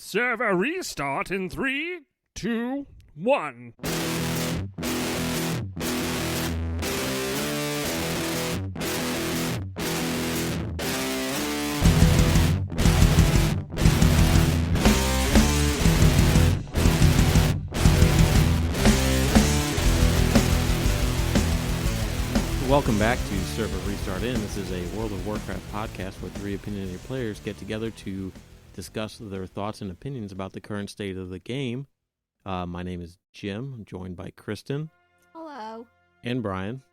Server restart in 3, 2, 1. Welcome back to Server Restart In. This is a World of Warcraft podcast where three opinionated players get together to discuss their thoughts and opinions about the current state of the game. My name is Jim. I'm joined by Kristen. Hello. And Brian.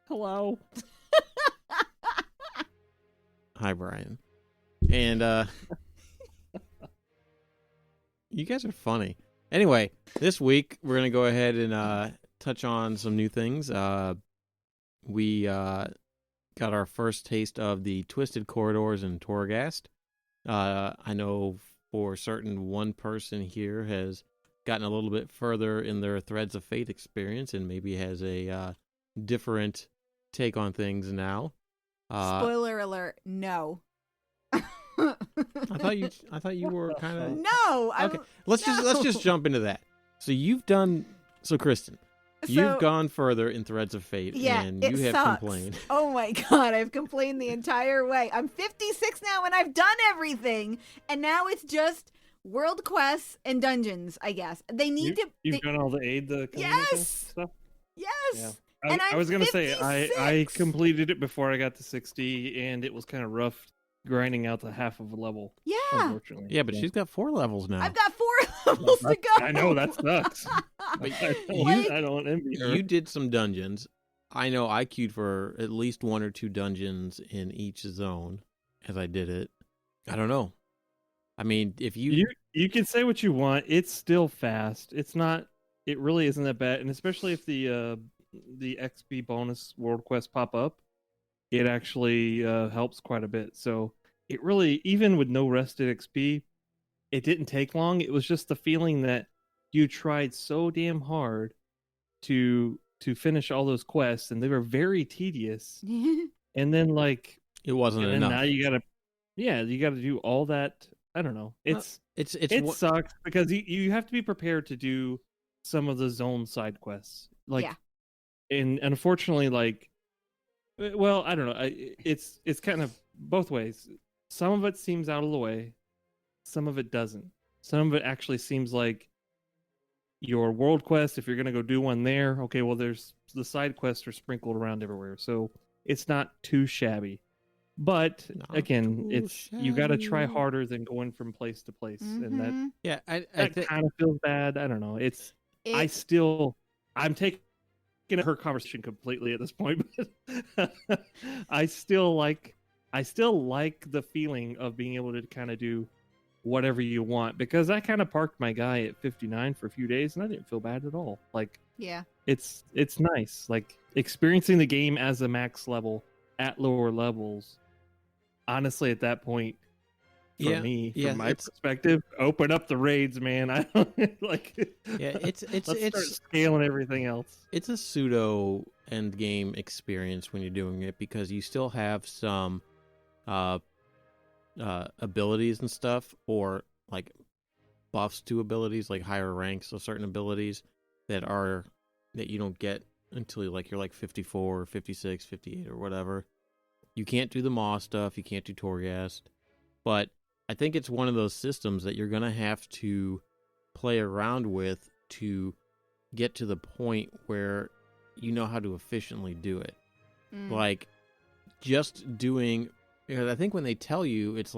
Hello. Hi, Brian. And you guys are funny. Anyway, this week we're going to go ahead and touch on some new things. We got our first taste of the Twisted Corridors in Torghast. I know for certain one person here has gotten a little bit further in their Threads of Fate experience and maybe has a different take on things now. Spoiler alert, no. I thought you were kind of No. Okay, let's just jump into that. So Kristen, you've gone further in Threads of Fate, yeah, and you have sucks. complained. Oh my god, I've complained the entire way. I'm 56 now and I've done everything. And now it's just world quests and dungeons, I guess. They need You've done all the aid, the stuff? Yes. Yeah. And I was going to say, I 56. completed it before I got to 60, and it was kind of rough grinding out the half of a level. Yeah. Unfortunately. Yeah, but she's got 4 levels now. I've got 4 levels to go. I know, that sucks. But I don't envy her. You did some dungeons. I know I queued for at least 1 or 2 dungeons in each zone as I did it. I don't know. I mean, if you can say what you want. It's still fast. It really isn't that bad. And especially if the XP bonus world quests pop up, it actually helps quite a bit. So it really, even with no rested XP, it didn't take long. It was just the feeling that you tried so damn hard to finish all those quests, and they were very tedious. And then it wasn't enough. Now you gotta do all that. I don't know. It sucks because you have to be prepared to do some of the zone side quests. And unfortunately, well, I don't know. It's kind of both ways. Some of it seems out of the way. Some of it doesn't. Some of it actually seems like your world quest, if you're going to go do one there, okay, well, there's the side quests are sprinkled around everywhere. So it's not too shabby. But again, you got to try harder than going from place to place. Mm-hmm. And that kind of feels bad. I don't know. I'm taking her conversation completely at this point, but I still like the feeling of being able to kind of do whatever you want, because I kind of parked my guy at 59 for a few days and I didn't feel bad at all. Yeah, it's nice, experiencing the game as a max level at lower levels. Honestly, at that point, from my perspective, open up the raids, man. I don't it's start scaling everything else. It's a pseudo end game experience when you're doing it, because you still have some abilities and stuff, or buffs to abilities, like higher ranks of certain abilities that you don't get until you're 54 or 56, 58 or whatever. You can't do the Maw stuff, you can't do Torghast, but I think it's one of those systems that you're going to have to play around with to get to the point where you know how to efficiently do it. Just doing, because I think when they tell you, it's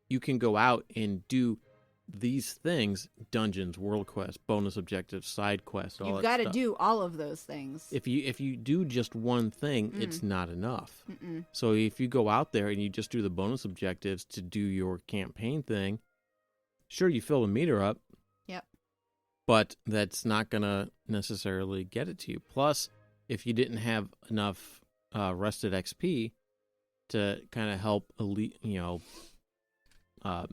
you can go out and do these things: dungeons, world quests, bonus objectives, side quests, all that stuff. You've got to do all of those things. If you do just one thing, it's not enough. So if you go out there and you just do the bonus objectives to do your campaign thing, sure, you fill the meter up. Yep. But that's not going to necessarily get it to you. Plus, if you didn't have enough rested XP to kind of help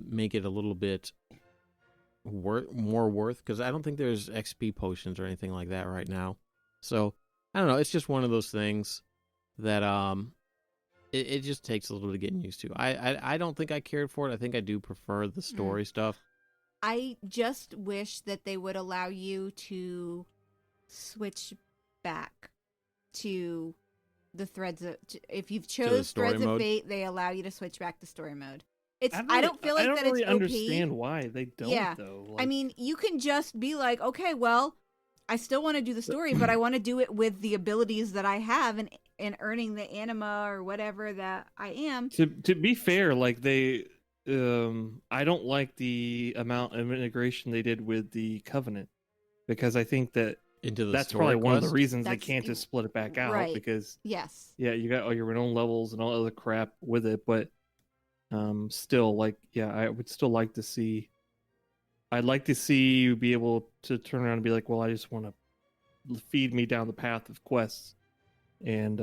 make it a little bit more worth, because I don't think there's XP potions or anything like that right now. So I don't know. It's just one of those things that it just takes a little bit of getting used to. I don't think I cared for it. I think I do prefer the story stuff. I just wish that they would allow you to switch back to the threads. If you've chose Threads of Fate, they allow you to switch back to story mode. I don't feel like that really it's understand why they don't, though. Like, I mean, you can just be like, okay, well, I still want to do the story, but I want to do it with the abilities that I have and earning the anima or whatever that I am. To be fair, like they, I don't like the amount of integration they did with the Covenant, because I think that that's probably one of the reasons they can't just split it back out. Right. Because you got all your own levels and all other crap with it, but still, like, I would still like to see. I'd like to see you be able to turn around and be like, well, I just want to feed me down the path of quests, and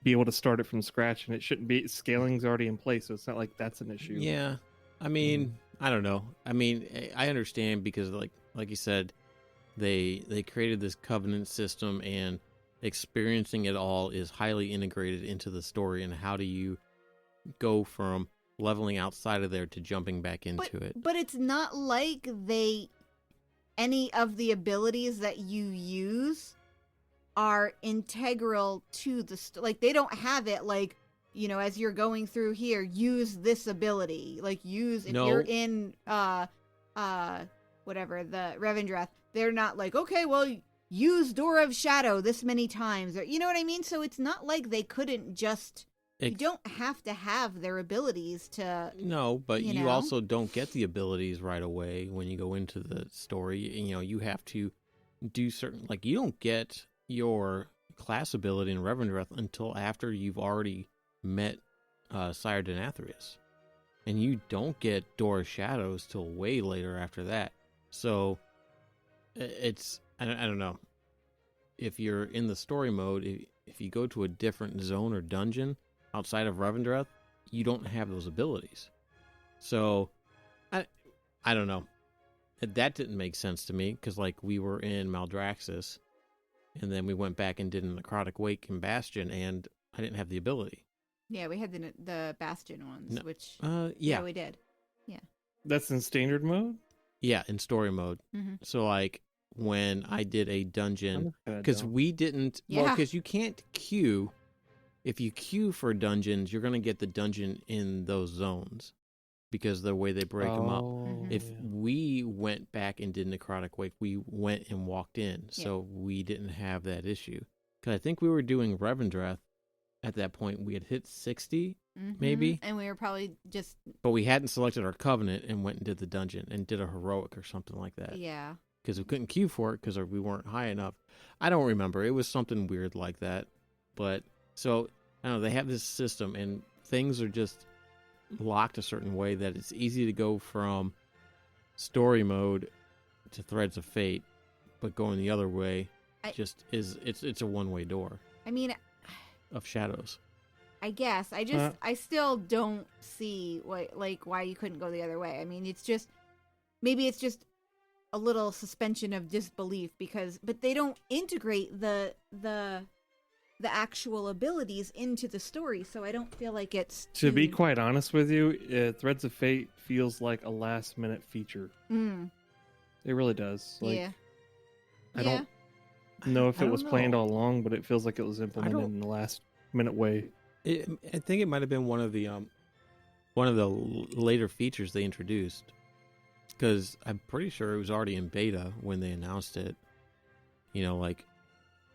be able to start it from scratch. And it shouldn't be, scaling's already in place, so it's not like that's an issue. Yeah, I mean, I don't know. I mean, I understand, because like you said, they created this Covenant system, and experiencing it all is highly integrated into the story. And how do you go from leveling outside of there to jumping back into it? But it's not like any of the abilities that you use are integral to the like, they don't have it like, as you're going through here, use this ability, like if you're in whatever, the Revendreth, they're not like, okay, well, use Door of Shadow this many times, or you know what I mean? So it's not like they couldn't just you don't have to have their abilities to... No, but you also don't get the abilities right away when you go into the story. You have to do certain... Like, you don't get your class ability in Revendreth until after you've already met Sire Denathrius. And you don't get Door of Shadows till way later after that. So, it's... I don't know. If you're in the story mode, if you go to a different zone or dungeon outside of Revendreth, you don't have those abilities. So, I don't know. That didn't make sense to me, because like we were in Maldraxxus, and then we went back and did a Necrotic Wake and Bastion, and I didn't have the ability. Yeah, we had the Bastion ones, which yeah, we did. Yeah, that's in standard mode. Yeah, in story mode. Mm-hmm. So like when I did a dungeon, because we didn't, because you can't queue. If you queue for dungeons, you're going to get the dungeon in those zones, because the way they break them up. If we went back and did Necrotic Wake, we went and walked in, so we didn't have that issue. Because I think we were doing Revendreth at that point. We had hit 60, maybe. And we were probably just... But we hadn't selected our Covenant and went and did the dungeon and did a Heroic or something like that. Yeah. Because we couldn't queue for it because we weren't high enough. I don't remember. It was something weird like that. But, so... I don't know, they have this system, and things are just locked a certain way that it's easy to go from story mode to Threads of Fate, but going the other way it's a one-way door. I mean, of shadows. I guess I still don't see why you couldn't go the other way. I mean, maybe it's just a little suspension of disbelief, but they don't integrate the actual abilities into the story, so I don't feel like it's... To be quite honest with you, Threads of Fate feels like a last-minute feature. It really does. Like, I don't know if it was planned all along, but it feels like it was implemented in the last-minute way. I think it might have been one of the later features they introduced, because I'm pretty sure it was already in beta when they announced it. Like...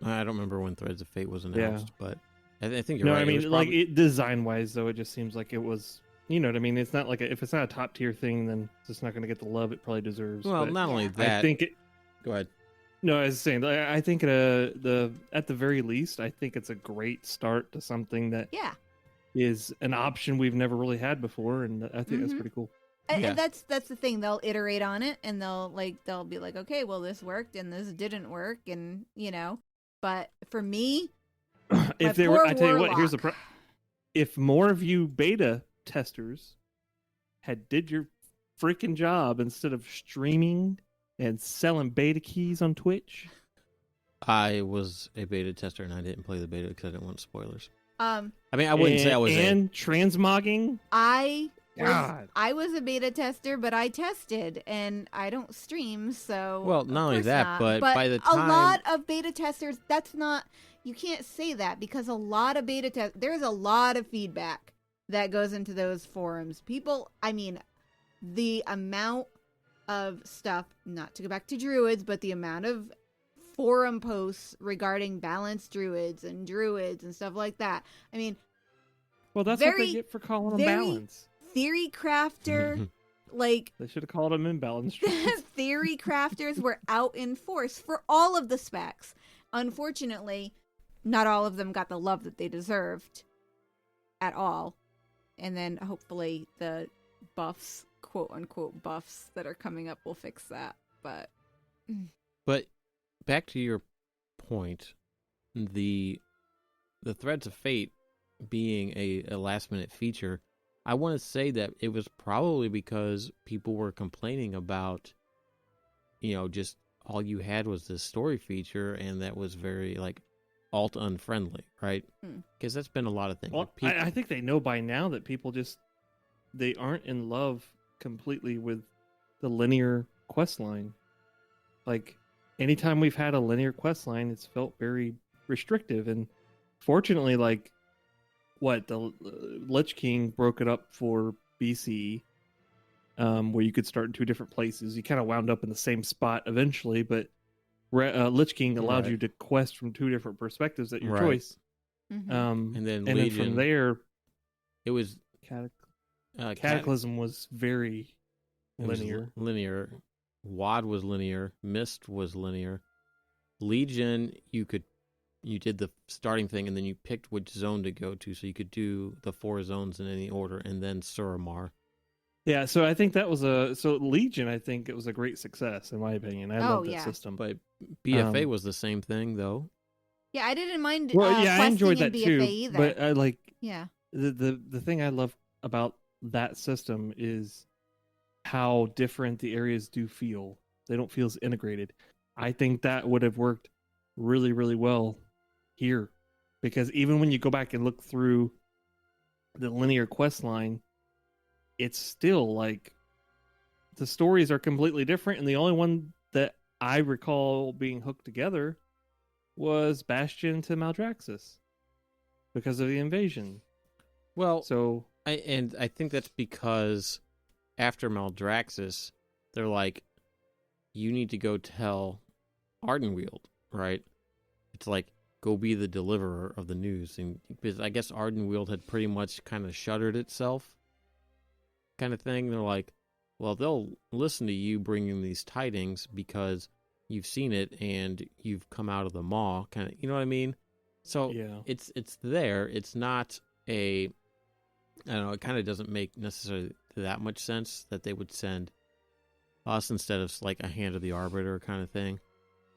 I don't remember when Threads of Fate was announced, but I think you're right. I mean, like design-wise, though, it just seems like it was. You know what I mean? It's not like if it's not a top-tier thing, then it's just not going to get the love it probably deserves. Well, not only that, I think it. Go ahead. No, I was saying, I think at the very least, I think it's a great start to something that is an option we've never really had before, and I think that's pretty cool. And that's the thing. They'll iterate on it, and they'll be like, okay, well, this worked and this didn't work, and But for me, if they were, I tell you what, here's the if more of you beta testers did your freaking job instead of streaming and selling beta keys on Twitch. I was a beta tester and I didn't play the beta because I didn't want spoilers. I mean, I wouldn't say I was and transmogging. I was a beta tester, but I tested, and I don't stream, so well, not only that, not. but by the time a lot of beta testers, that's not. You can't say that because a lot of beta test. There's a lot of feedback that goes into those forums. People, I mean, the amount of stuff. Not to go back to druids, but the amount of forum posts regarding balanced druids and stuff like that. I mean, well, that's what they get for calling them balance. Theory crafter, like they should have called them imbalance. Theory crafters were out in force for all of the specs. Unfortunately, not all of them got the love that they deserved at all. And then hopefully the buffs, quote unquote buffs that are coming up will fix that. But back to your point, the Threads of Fate being a last minute feature, I want to say that it was probably because people were complaining about, just all you had was this story feature, and that was very like alt unfriendly, right? Because that's been a lot of things. Well, people... I think they know by now that people they aren't in love completely with the linear quest line. Like, anytime we've had a linear quest line, it's felt very restrictive. And fortunately, like, the Lich King broke it up for BCE, where you could start in two different places. You kind of wound up in the same spot eventually, but Lich King allowed you to quest from two different perspectives at your choice. Mm-hmm. And then from there, it was Cataclysm was very linear. WoD was linear. Mist was linear. Legion, you did the starting thing, and then you picked which zone to go to, so you could do the 4 zones in any order, and then Suramar. Yeah, so I think that was Legion. I think it was a great success, in my opinion. I love that system. But BFA was the same thing, though. Yeah, I didn't mind. I enjoyed that BFA too. Either. But I like. Yeah. The thing I love about that system is how different the areas do feel. They don't feel as integrated. I think that would have worked really, really well here, because even when you go back and look through the linear quest line, it's still like the stories are completely different, and the only one that I recall being hooked together was Bastion to Maldraxxus because of the invasion. Well, so I think that's because after Maldraxxus, they're like, you need to go tell Ardenweald, right? It's like, go be the deliverer of the news. And because I guess Ardenweald had pretty much kind of shuttered itself, kind of thing. They're like, well, they'll listen to you bringing these tidings because you've seen it and you've come out of the maw, kind of, you know what I mean? So it's there. It's not I don't know, it kind of doesn't make necessarily that much sense that they would send us instead of like a Hand of the Arbiter kind of thing.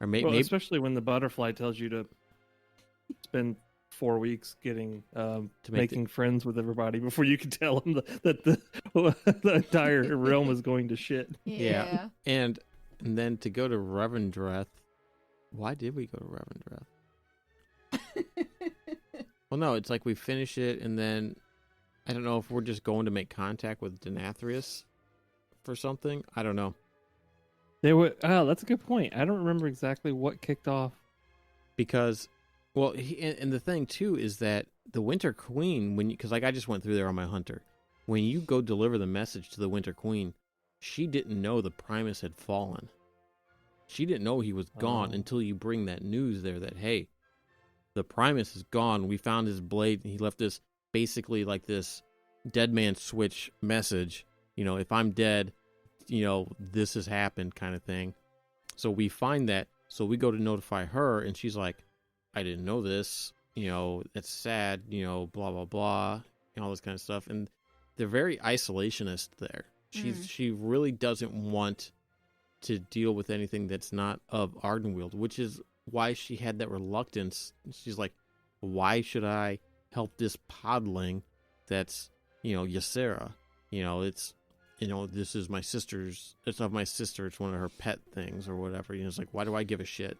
Or maybe especially when the butterfly tells you to spend 4 weeks getting making friends with everybody before you can tell them that the entire realm is going to shit. Yeah. And then to go to Revendreth. Why did we go to Revendreth? Well, no, it's like we finish it, and then I don't know if we're just going to make contact with Denathrius for something. I don't know. That's a good point. I don't remember exactly what kicked off. Because, well, and the thing, too, is that the Winter Queen, because like I just went through there on my hunter, when you go deliver the message to the Winter Queen, she didn't know the Primus had fallen. She didn't know he was gone until you bring that news there that, hey, the Primus is gone. We found his blade, and he left this basically like this dead man switch message. If I'm dead, this has happened kind of thing. So we find that. So we go to notify her, and she's like, I didn't know this. It's sad, blah, blah, blah, and all this kind of stuff. And they're very isolationist there. She really doesn't want to deal with anything that's not of Ardenweald, which is why she had that reluctance. She's like, why should I help this podling that's, Ysera? It's, this is my sister's, it's of my sister, it's one of her pet things or whatever. It's like, why do I give a shit?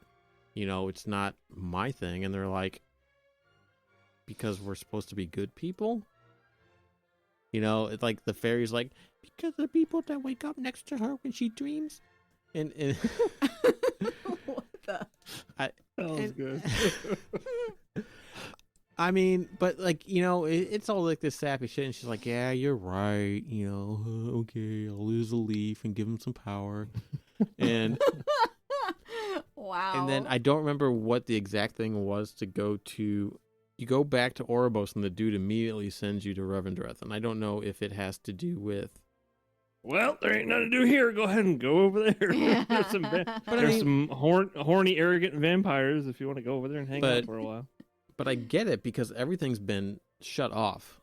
It's not my thing. And they're like, because we're supposed to be good people. You know, it's like the fairy's like, because the people that wake up next to her when she dreams. And What the? That was good. I mean, but like, you know, it's all like this sappy shit, and she's like, yeah, you're right, you know, okay, I'll lose a leaf and give him some power. And wow. And then I don't remember what the exact thing was to go to. You go back to Oribos, and the dude immediately sends you to Revendreth, and I don't know if it has to do with. Well, there ain't nothing to do here. Go ahead and go over there. There's some horny, arrogant vampires if you want to go over there and hang out for a while. But I get it, because everything's been shut off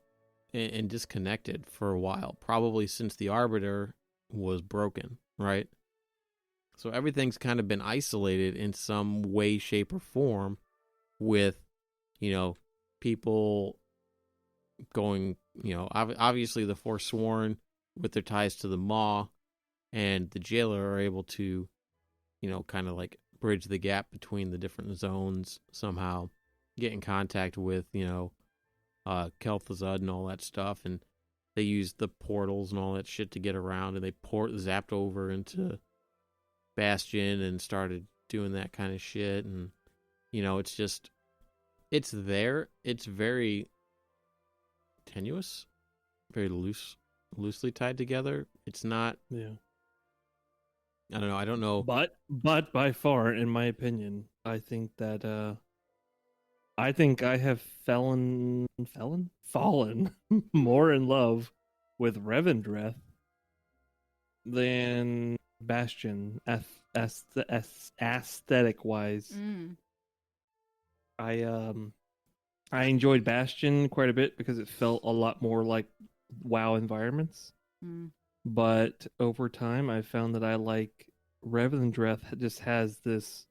and disconnected for a while, probably since the Arbiter was broken, right? So everything's kind of been isolated in some way, shape, or form with, you know, people going, you know, obviously the Forsworn with their ties to the Maw and the Jailer are able to, you know, kind of like bridge the gap between the different zones somehow, get in contact with, you know, Kel'Thuzad and all that stuff, and they use the portals and all that shit to get around, and they zapped over into Bastion and started doing that kind of shit, and, you know, it's just, it's there. It's very tenuous, very loosely tied together. It's not. Yeah. I don't know. I don't know. But by far, in my opinion, I think that I think I have fallen more in love with Revendreth than Bastion, aesthetic wise. I enjoyed Bastion quite a bit because it felt a lot more like WoW environments. But over time, I found that I like Revendreth. Just has this,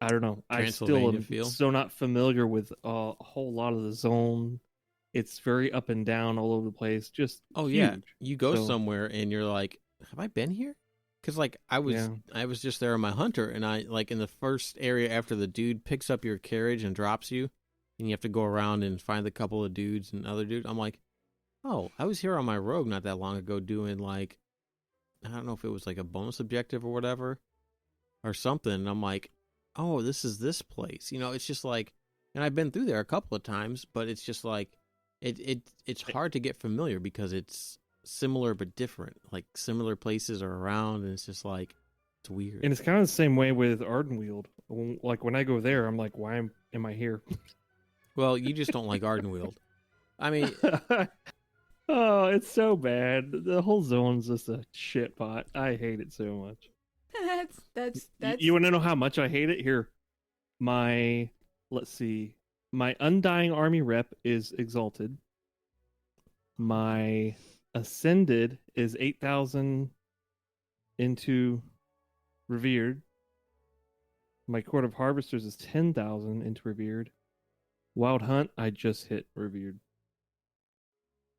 I don't know. I still am so not familiar with a whole lot of the zone. It's very up and down all over the place. Just huge. Yeah, you go somewhere and you're like, have I been here? Because like I was just there on my hunter, and I like in the first area after the dude picks up your carriage and drops you, and you have to go around and find a couple of dudes and other dudes. I'm like, oh, I was here on my rogue not that long ago doing like, I don't know if it was like a bonus objective or whatever or something. And I'm like, oh, this is this place. You know, it's just like, and I've been through there a couple of times, but it's just like, it's hard to get familiar because it's similar but different. Like similar places are around, and it's just like, it's weird. And it's kind of the same way with Ardenweald. Like when I go there, I'm like, why am I here? Well, you just don't like Ardenweald. I mean, oh, it's so bad. The whole zone's just a shit pot. I hate it so much. That's. You want to know how much I hate it? Here, let's see. My Undying Army rep is Exalted. My Ascended is 8,000 into Revered. My Court of Harvesters is 10,000 into Revered. Wild Hunt, I just hit Revered.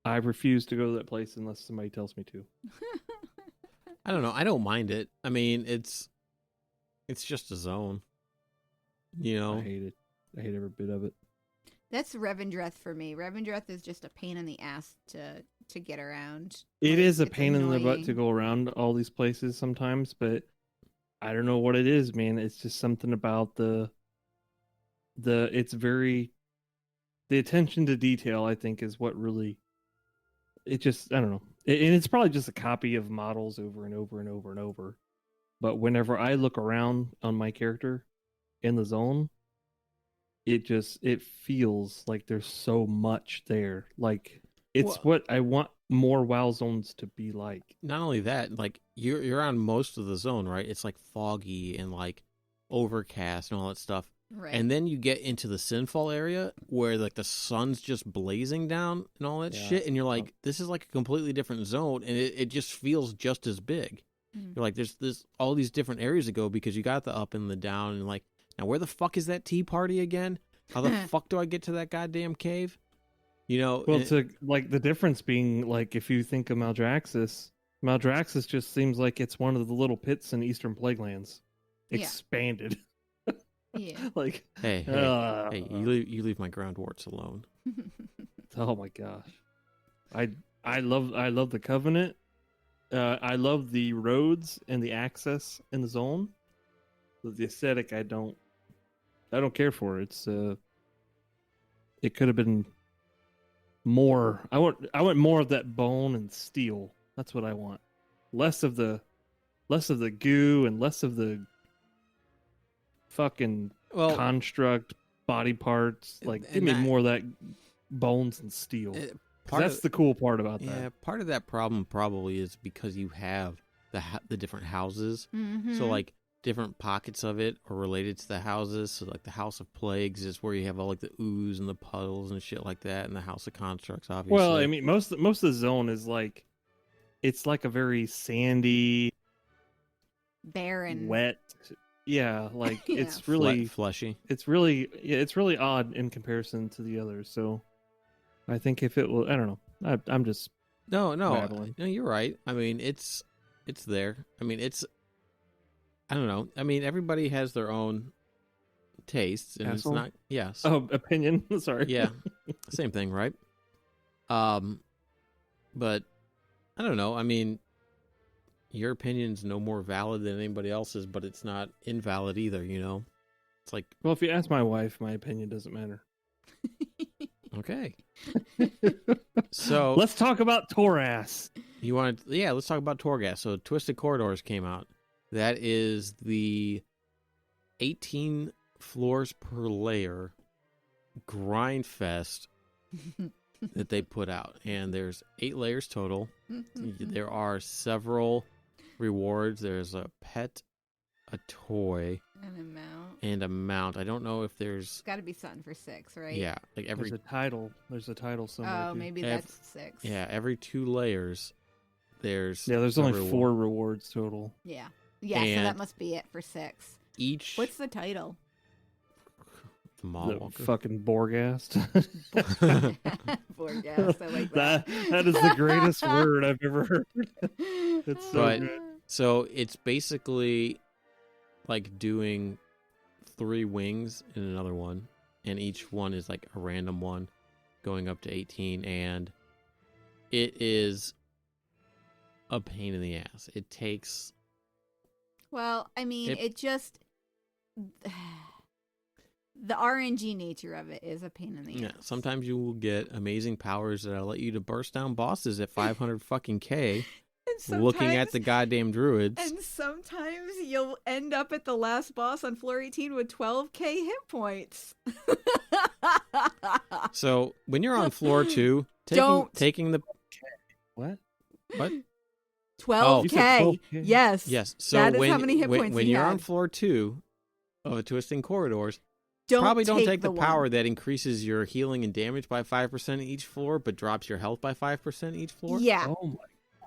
I refuse to go to that place unless somebody tells me to. I don't know. I don't mind it. I mean, it's just a zone. You know? I hate it. I hate every bit of it. That's Revendreth for me. Revendreth is just a pain in the ass to get around. It is a pain in the butt to go around all these places sometimes, but I don't know what it is, man. It's just something about the attention to detail, I think, is what really, it just, I don't know. And it's probably just a copy of models over and over and over and over. But whenever I look around on my character in the zone, it feels like there's so much there. Like it's what I want more WoW zones to be like. Not only that, like you're on most of the zone, right? It's like foggy and like overcast and all that stuff. Right. And then you get into the Sinfall area where like the sun's just blazing down and all that shit, and you're like, this is like a completely different zone, and it just feels just as big. You're like, there's all these different areas to go because you got the up and the down, and like, now where the fuck is that tea party again? How the fuck do I get to that goddamn cave? You know, well, to like the difference being like if you think of Maldraxxus just seems like it's one of the little pits in Eastern Plaguelands expanded. Yeah. Like, hey, you leave my ground warts alone. Oh my gosh, I love the Covenant. I love the roads and the access in the zone. But the aesthetic, I don't care for. It's it could have been more. I want more of that bone and steel. That's what I want. Less of the goo and less of the fucking construct body parts. Like, give me more of that bones and steel. That's the cool part about that. Yeah, part of that problem probably is because you have the different houses. Mm-hmm. So like different pockets of it are related to the houses. So like the House of Plagues is where you have all like the ooze and the puddles and shit like that, and the House of Constructs, obviously. Well, I mean, most of the zone is like, it's like a very sandy, barren, wet. Yeah, like Yeah. it's really fleshy. It's really odd in comparison to the others. So I think if it will, I don't know. I'm just No, babbling. you're right. I mean, it's there. I mean, I don't know. I mean, everybody has their own tastes, and Asshole? it's not. Yes. Oh, opinion. Sorry. Yeah. Same thing, right? But I don't know. I mean, your opinion's no more valid than anybody else's, but it's not invalid either. You know, it's like, Well, if you ask my wife, my opinion doesn't matter. okay. So let's talk about Torghast. let's talk about Torghast. So Twisted Corridors came out. That is the 18 floors per layer grind fest that they put out, and there's 8 layers total. There are several rewards. There's a pet, a toy, and a mount. I don't know if there's. It's got to be something for 6, right? Yeah, like every. There's a title somewhere. Oh, too. maybe that's 6. Yeah, every 2 layers, there's. Yeah, there's only 4 rewards total. Yeah. Yeah, so that must be it for 6. Each. What's the title? The fucking Boreghast. Boreghast, I like that. That is the greatest word I've ever heard. It's so good. So it's basically like doing 3 wings in another one, and each one is like a random one going up to 18, and it is a pain in the ass. It takes. Well, I mean, it just. The RNG nature of it is a pain in the ass. Sometimes you will get amazing powers that allow you to burst down bosses at 500 fucking K, looking at the goddamn druids. And sometimes you'll end up at the last boss on floor 18 with 12k hit points. So when you're on floor 2, taking the what? 12k. Yes. So that is how many hit points when you're on floor 2 of Twisting Corridors. Don't take the power that increases your healing and damage by 5% each floor, but drops your health by 5% each floor. Yeah. Oh my.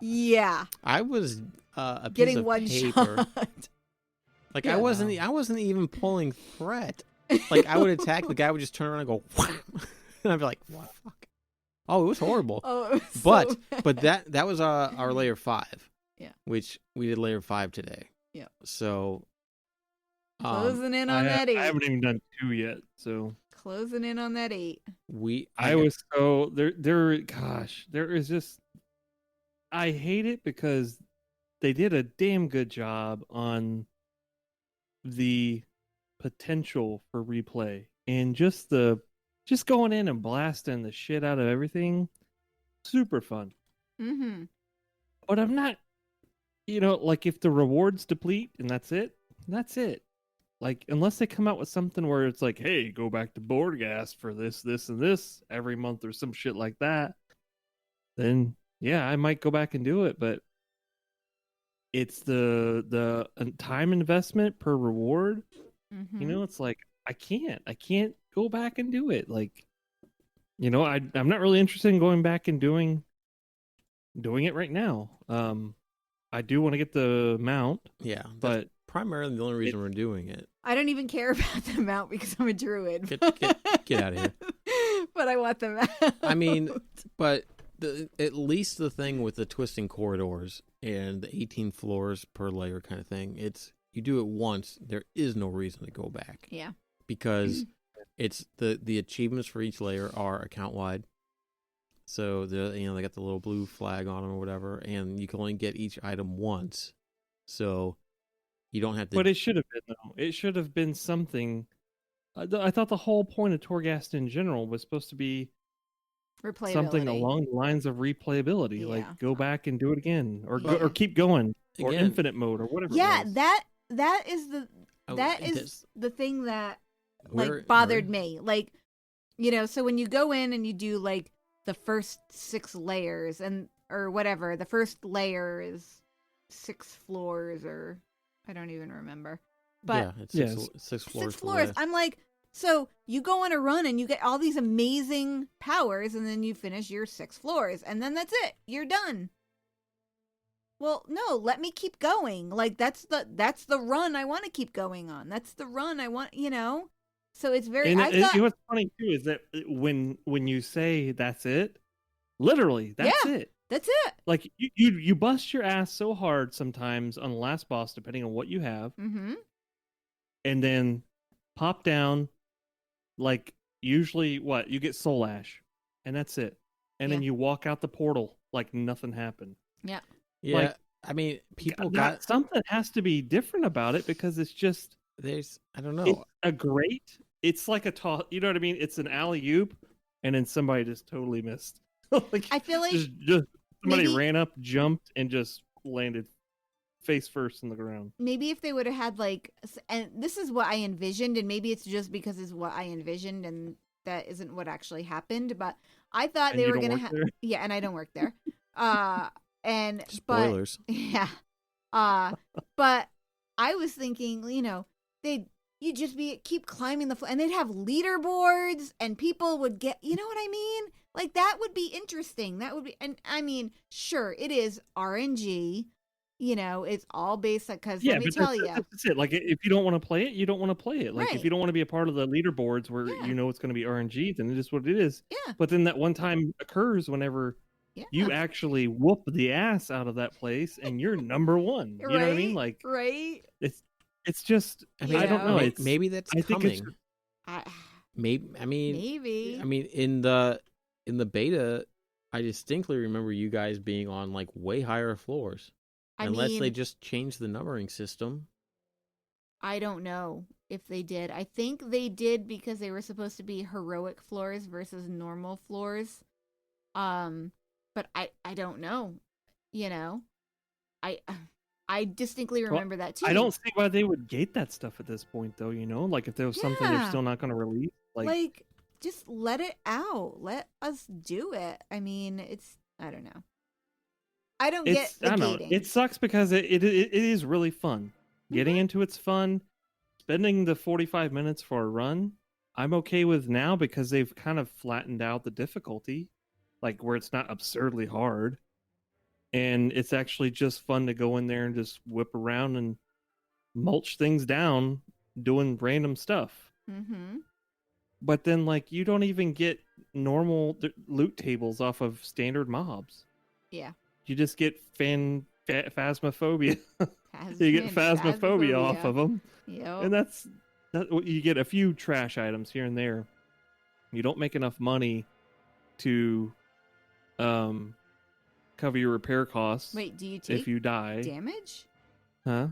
Yeah. I was a getting piece of one paper. shot. Like I wasn't even pulling threat. Like I would attack, the guy would just turn around and go, and I'd be like, "Fuck!" Oh, it was horrible. Oh, it was but that was our layer 5. Yeah. Which we did layer 5 today. Yeah. So. Closing in on that 8. I haven't even done 2 yet, so closing in on that 8. I was so there. Gosh, there is just. I hate it because they did a damn good job on the potential for replay and just going in and blasting the shit out of everything. Super fun. Mm-hmm. But I'm not. Like if the rewards deplete and that's it. That's it. Like, unless they come out with something where it's like, hey, go back to Boreghast for this, this, and this every month or some shit like that, then, yeah, I might go back and do it. But it's the time investment per reward. Mm-hmm. It's like, I can't go back and do it. Like, I'm not really interested in going back and doing it right now. I do want to get the mount. Yeah, but primarily the only reason we're doing it. I don't even care about the mount because I'm a druid. Get out of here. But I want the mount. I mean, but at least the thing with the Twisting Corridors and the 18 floors per layer kind of thing, it's you do it once, there is no reason to go back. Yeah. Because it's the achievements for each layer are account wide. So they got the little blue flag on them or whatever, and you can only get each item once. So you don't have to. But it should have been though. It should have been something. I thought the whole point of Torghast in general was supposed to be something along the lines of replayability, like go back and do it again, or or keep going, or infinite mode, or whatever. Yeah, that is the thing that bothered me. Like, so when you go in and you do like the first 6 layers or whatever, the first layer is 6 floors, or I don't even remember. But it's six floors. 6 floors. I'm like, so you go on a run and you get all these amazing powers, and then you finish your 6 floors, and then that's it. You're done. Well, no, let me keep going. Like that's the run I want to keep going on. That's the run I want, So it's very. What's funny too is that when you say that's it, literally that's it. That's it. Like you bust your ass so hard sometimes on the last boss, depending on what you have, and then pop down. Like usually, you get Soul Ash, and that's it. And then you walk out the portal like nothing happened. Yeah. Yeah. Like, I mean, people got something has to be different about it, because it's just I don't know. It's like a toss. You know what I mean? It's an alley-oop, and then somebody just totally missed. Like, I feel like just somebody ran up, jumped, and just landed face first in the ground. Maybe if they would have had and this is what I envisioned, and maybe it's just because it's what I envisioned and that isn't what actually happened, but I thought they were going to have, and I don't work there. And spoilers. But, yeah. But I was thinking, you'd just keep climbing and they'd have leaderboards, and people would get, you know what I mean? Like, that would be interesting. That would be, and I mean, sure, it is RNG. It's all based because let me tell you. That's it. Like, if you don't want to play it, you don't want to play it. Like, if you don't want to be a part of the leaderboards where it's going to be RNG, then it is what it is. Yeah. But then that one time occurs whenever you actually whoop the ass out of that place and you're number one. You know what I mean? Like, it's just, I don't know. Maybe that's coming. Maybe. I mean, in the beta, I distinctly remember you guys being on like way higher floors. Unless they just changed the numbering system. I don't know if they did. I think they did because they were supposed to be heroic floors versus normal floors. But I don't know. I distinctly remember that too. I don't see why they would gate that stuff at this point, though. Like if there was something they're still not going to release, like just let it out. Let us do it. I mean, I don't know. I don't get the gating. It sucks because it is really fun. Getting into it's fun. Spending the 45 minutes for a run, I'm okay with now because they've kind of flattened out the difficulty, like where it's not absurdly hard. And it's actually just fun to go in there and just whip around and mulch things down, doing random stuff. Mm-hmm. But then, like, you don't even get normal loot tables off of standard mobs. Yeah. You just get phasmophobia. You get phasmophobia off of them. Yep. And that's you get a few trash items here and there. You don't make enough money to cover your repair costs. Wait, do you take if you die damage? Huh?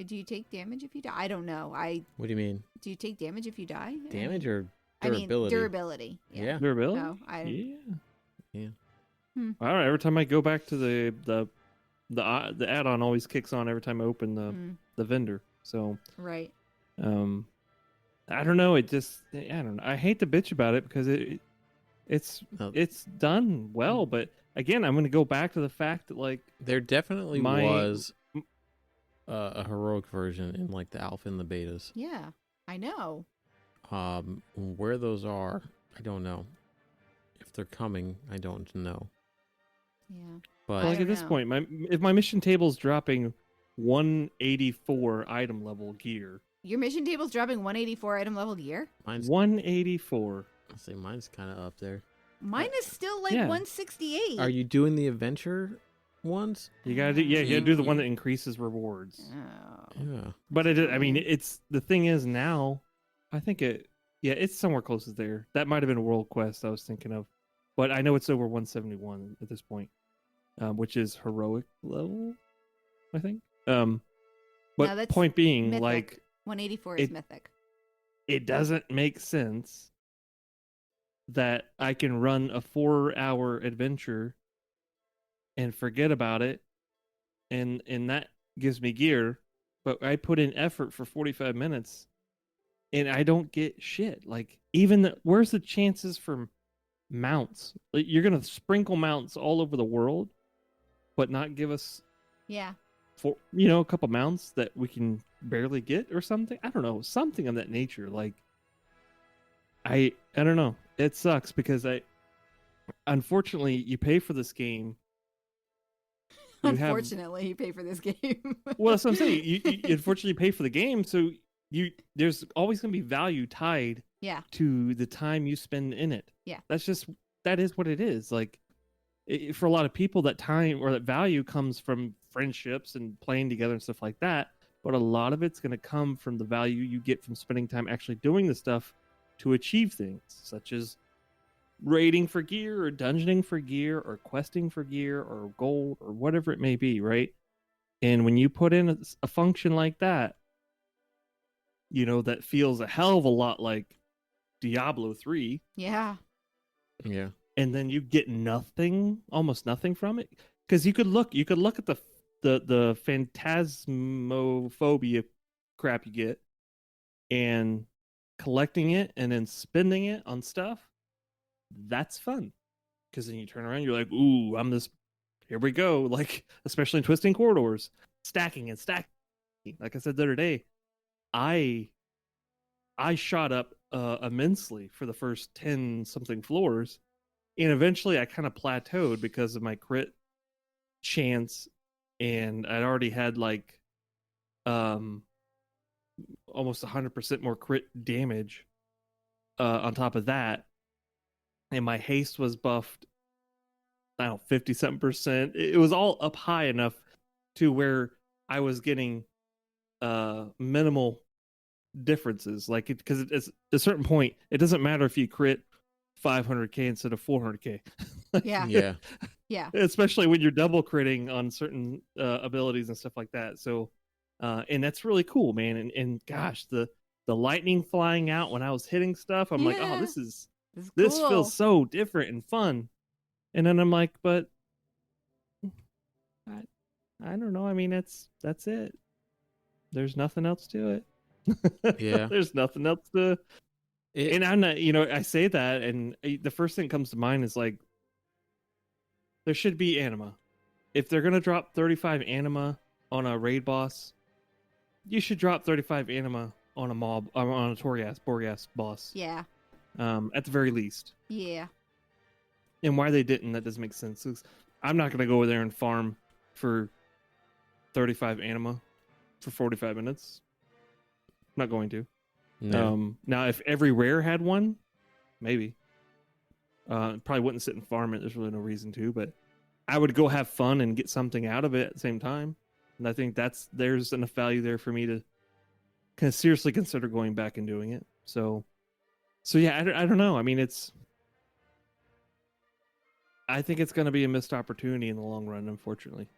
Do you take damage if you die? I don't know. What do you mean? Do you take damage if you die? Damage or durability? I mean, durability. Yeah. Durability? No, Yeah. All right. Every time I go back to the add-on always kicks on every time I open the vendor. So right. I don't know. I don't know. I hate to bitch about it because it's done well, but again, I'm going to go back to the fact that like there definitely was a heroic version in like the alpha and the betas. Yeah, I know. Where those are, I don't know. If they're coming, I don't know. Yeah. But like at this point, if my mission table's dropping 184 item level gear. Your mission table's dropping 184 item level gear? Mine's 184. I'll say mine's kind of up there. Mine is still like 168. Are you doing the adventure ones. You gotta do the one that increases rewards. Oh. Yeah. But it's the thing is now, I think it's somewhere close to there. That might have been a world quest I was thinking of, but I know it's over 171 at this point, which is heroic level, I think. But that's point being, mythic. like 184 is mythic. It doesn't make sense that I can run a 4-hour adventure and forget about it, and that gives me gear, but I put in effort for 45 minutes and I don't get shit. Like, where's the chances for mounts? Like, you're gonna sprinkle mounts all over the world, but not give us a couple mounts that we can barely get or something. I don't know, something of that nature. Like, I don't know. It sucks because unfortunately you pay for this game. You pay for this game. Well, that's what I'm saying. You unfortunately pay for the game, so there's always going to be value tied to the time you spend in it. Yeah. That is what it is. Like, for a lot of people, that time or that value comes from friendships and playing together and stuff like that. But a lot of it's going to come from the value you get from spending time actually doing the stuff to achieve things, such as raiding for gear or dungeoning for gear or questing for gear or gold or whatever it may be, right? And when you put in a function like that, that feels a hell of a lot like Diablo 3. Yeah. Yeah. And then you get almost nothing from it. Because you could look at the phantasmophobia crap you get and collecting it and then spending it on stuff. That's fun, because then you turn around, you're like, ooh, here we go. Like, especially in Twisting Corridors, stacking. Like I said the other day, I shot up immensely for the first 10 something floors, and eventually I kind of plateaued because of my crit chance, and I'd already had like almost 100% more crit damage on top of that. And my haste was buffed, I don't know, 50-something%. It was all up high enough to where I was getting minimal differences. Like, because at a certain point, it doesn't matter if you crit 500k instead of 400k. Yeah. Yeah. Especially when you're double critting on certain abilities and stuff like that. So, and that's really cool, man. And gosh, the lightning flying out when I was hitting stuff, I'm like, oh, this cool. feels so different and fun. And then I'm like, but I don't know. I mean, that's it. There's nothing else to it. Yeah. There's nothing else to it. And I'm not, I say that, and the first thing that comes to mind is like, there should be anima. If they're going to drop 35 anima on a raid boss, you should drop 35 anima on a mob, on a Boreghast boss. Yeah. At the very least. Yeah. And why they didn't, that doesn't make sense. I'm not going to go over there and farm for 35 anima for 45 minutes. I'm not going to. No. Now, if every rare had one, maybe. Probably wouldn't sit and farm it. There's really no reason to, but I would go have fun and get something out of it at the same time. And I think there's enough value there for me to kind of seriously consider going back and doing it. So yeah, I don't know. I mean, I think it's going to be a missed opportunity in the long run, unfortunately.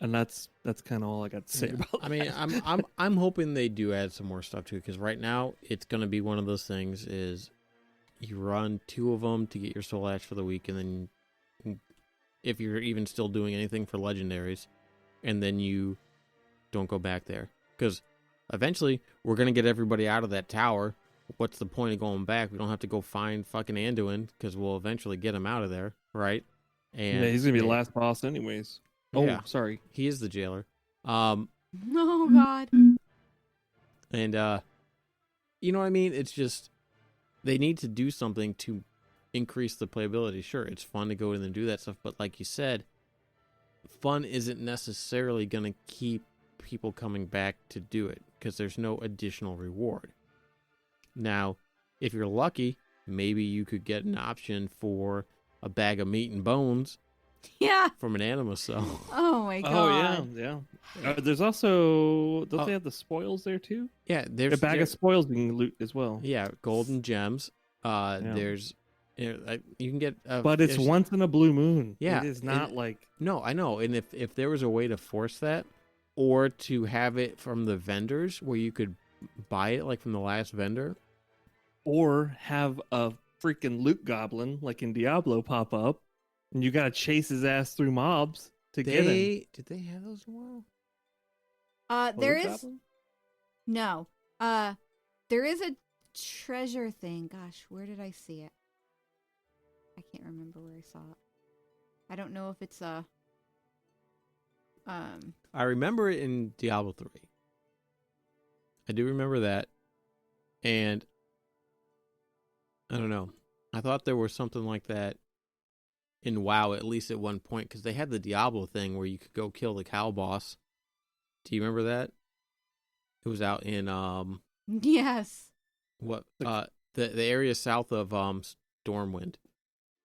And that's kind of all I got to say about that. I mean, I'm hoping they do add some more stuff to it, because right now it's going to be one of those things is you run 2 of them to get your soul ash for the week, and then if you're even still doing anything for legendaries, and then you don't go back there, because eventually we're going to get everybody out of that tower. What's the point of going back? We don't have to go find fucking Anduin, because we'll eventually get him out of there, right? And yeah, he's gonna be the last boss anyways. Oh, yeah, sorry. He is the jailer. Oh God. And you know what I mean? It's just they need to do something to increase the playability. Sure, it's fun to go in and do that stuff, but like you said, fun isn't necessarily going to keep people coming back to do it, because there's no additional reward. Now, if you're lucky, maybe you could get an option for a bag of meat and bones Yeah. From an anima cell. Oh my god. Oh yeah. There's also don't they have the spoils there too? Yeah, there's a bag of spoils being loot as well. Yeah, golden gems. There's you can get but it's once in a blue moon. Yeah, it is not like no, I know. And if there was a way to force that, or to have it from the vendors where you could buy it like from the last vendor, or have a freaking loot goblin like in Diablo pop up, and you gotta chase his ass through mobs to get him. Did they have those in a while? There is goblin? No. There is a treasure thing. Gosh, where did I see it? I can't remember where I saw it. I don't know if it's a. I remember it in Diablo 3. I do remember that, and I don't know. I thought there was something like that in WoW, at least at one point, because they had the Diablo thing where you could go kill the cow boss. Do you remember that? It was out in Yes. What the area south of Stormwind,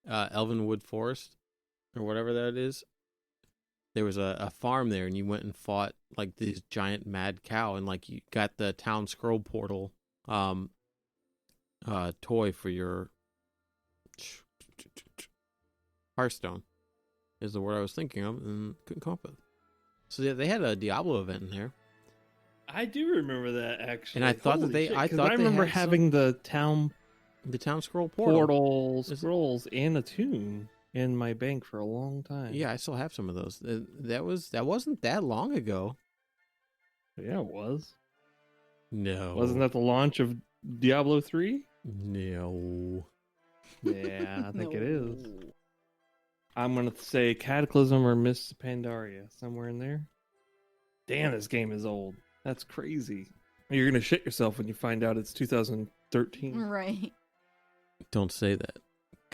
Elvenwood Forest, or whatever that is. There was a farm there, and you went and fought like this giant mad cow, and like you got the town scroll portal toy for your Hearthstone is the word I was thinking of and couldn't come up with. So yeah, they had a Diablo event in there. I do remember that actually, and I thought Holy that they. Shit, I thought I remember having the town scroll portal scrolls and a tune in my bank for a long time. Yeah, I still have some of those. That wasn't that long ago. Yeah, it was. No, wasn't that the launch of Diablo 3? No. Yeah, I think it is. I'm gonna say Cataclysm or Mists of Pandaria, somewhere in there. Damn, this game is old. That's crazy. You're gonna shit yourself when you find out it's 2013. Right. Don't say that.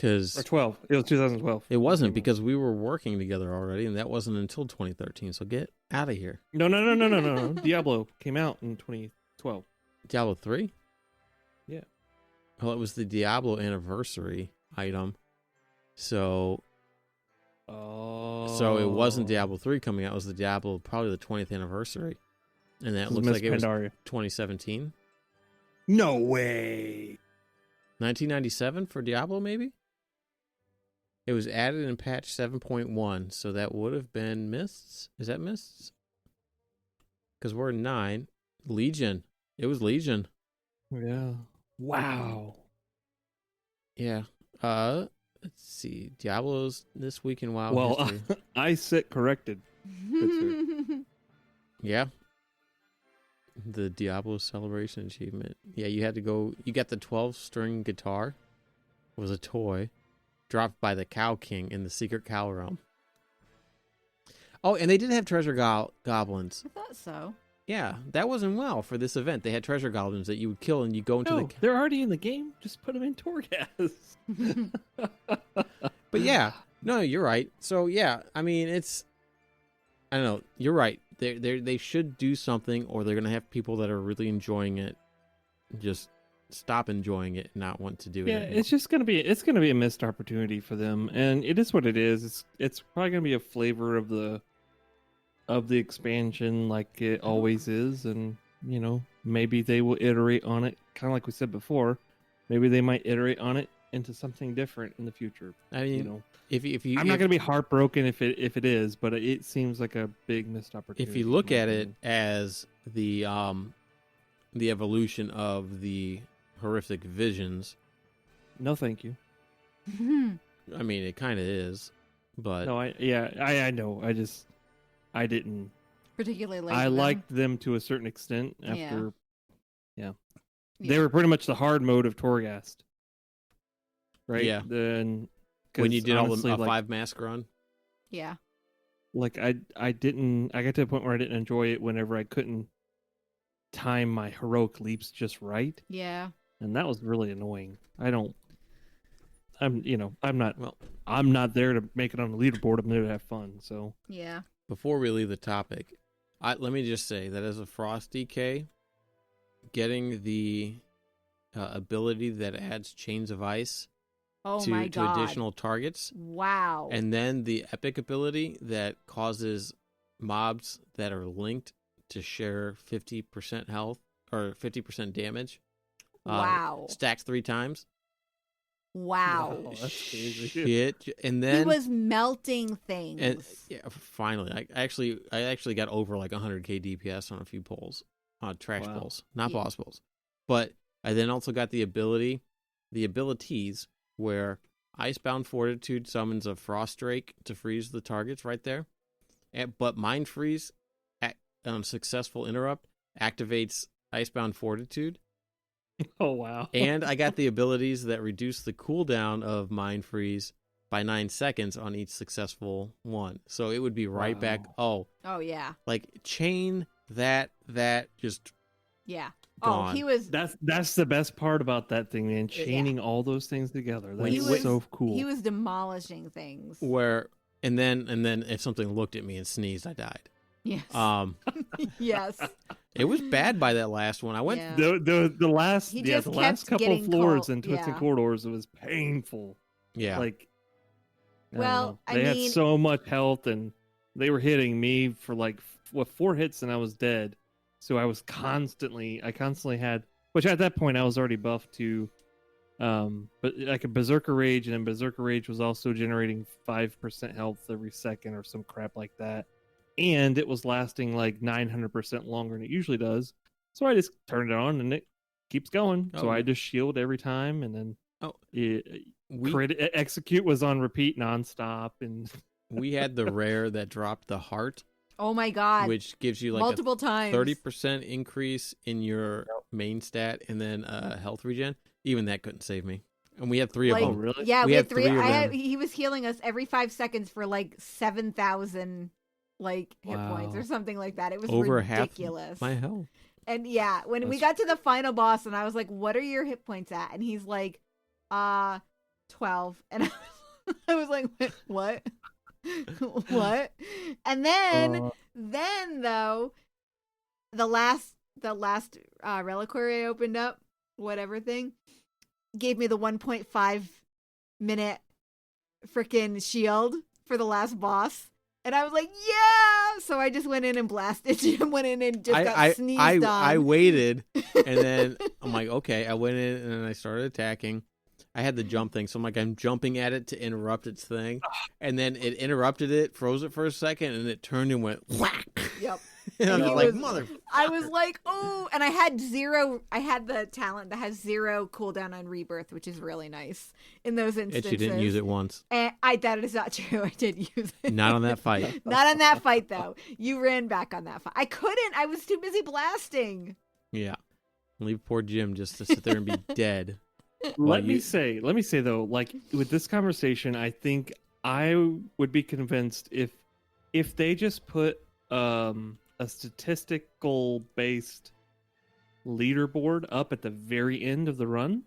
Or 12. It was 2012. It wasn't, because we were working together already, and that wasn't until 2013. So get out of here. No. Diablo came out in 2012. Diablo 3? Yeah. Well, it was the Diablo anniversary item. So it wasn't Diablo 3 coming out. It was the Diablo, probably the 20th anniversary. And that looks like it was 2017. No way. 1997 for Diablo, maybe? It was added in patch 7.1, so that would have been Mists. Is that Mists? Because we're 9. Legion. It was Legion. Yeah. Wow. Yeah. Let's see. Diablo's this week in WoW history. I sit corrected. Yeah. The Diablo Celebration Achievement. Yeah, you had to go. You got the 12-string guitar. It was a toy dropped by the Cow King in the Secret Cow Realm. Oh, and they did have treasure goblins. I thought so. Yeah, that wasn't WoW for this event. They had treasure goblins that you would kill, and you go into they're already in the game. Just put them in Torghast. But yeah, no, you're right. So yeah, I mean, I don't know. You're right. They should do something, or they're gonna have people that are really enjoying it just stop enjoying it and not want to do it. Yeah, anymore. it's gonna be a missed opportunity for them, and it is what it is. It's probably gonna be a flavor of the expansion, like it always is, and maybe they will iterate on it, kind of like we said before. Maybe they might iterate on it into something different in the future. I mean, if I'm not gonna be heartbroken if it is, but it seems like a big missed opportunity. If you look at it as the evolution of the horrific visions, no, thank you. I mean, it kind of is, but no, I know. I didn't particularly like. I liked them to a certain extent after. Yeah. They were pretty much the hard mode of Torghast, right? Yeah. Then when you did honestly, all the 5 mask run. Yeah. Like I got to the point where I didn't enjoy it whenever I couldn't time my heroic leaps just right. Yeah. And that was really annoying. I'm not there to make it on the leaderboard. I'm there to have fun. So yeah. Before we leave the topic, let me just say that as a Frost DK, getting the ability that adds Chains of Ice to additional targets. Wow. And then the epic ability that causes mobs that are linked to share 50% health or 50% damage. Wow. Stacks 3 times. Wow. That's crazy. Shit. And then he was melting things. And finally, I actually got over like 100k DPS on a few pulls, trash pulls, not boss pulls. But I then also got the abilities where Icebound Fortitude summons a Frost Drake to freeze the targets right there. But Mind Freeze, successful interrupt, activates Icebound Fortitude. Oh, wow. And I got the abilities that reduce the cooldown of Mind Freeze by 9 seconds on each successful one. So it would be right back. Oh, yeah. Like chain that just. Yeah. Gone. Oh, he was. That's the best part about that thing, man. Chaining all those things together. That's so cool. He was demolishing things. And then if something looked at me and sneezed, I died. Yes. Yes. It was bad by that last one. I went the last couple of floors in Twisted Corridors. It was painful. Yeah. Like, I had so much health, and they were hitting me for like 4 hits, and I was dead. So I constantly had, which at that point I was already buffed to, but like a Berserker Rage, and then Berserker Rage was also generating 5% health every second or some crap like that. And it was lasting like 900% longer than it usually does. So I just turned it on and it keeps going. So I just shield every time, and then execute was on repeat nonstop. And we had the rare that dropped the heart. Oh my god! Which gives you like multiple times 30% increase in your main stat, and then health regen. Even that couldn't save me. And we had 3 of them. Really? Yeah, we had 3 of them. He was healing us every 5 seconds for like 7,000 hit points or something like that. It was over ridiculous. Half my health. And when we got to the final boss, and I was like, "What are your hit points at?" And he's like, 12. And I was like, "What? What?" And then though, the last reliquary I opened up, whatever thing, gave me the 1.5 minute freaking shield for the last boss. And I was like, yeah! So I just went in and blasted him, got sneezed on. I waited, and then I'm like, okay. I went in, and then I started attacking. I had the jump thing, so I'm jumping at it to interrupt its thing. And then it interrupted it, froze it for a second, and it turned and went whack. Yep. And I was like, motherfucker. I was like, oh, and I had the talent that has 0 cooldown on rebirth, which is really nice in those instances. And she didn't use it once. And that is not true. I did use it. Not on that fight. Not on that fight, though. You ran back on that fight. I couldn't. I was too busy blasting. Yeah. Leave poor Jim just to sit there and be dead. Let me say though, like with this conversation, I think I would be convinced if they just put a statistical based leaderboard up at the very end of the run,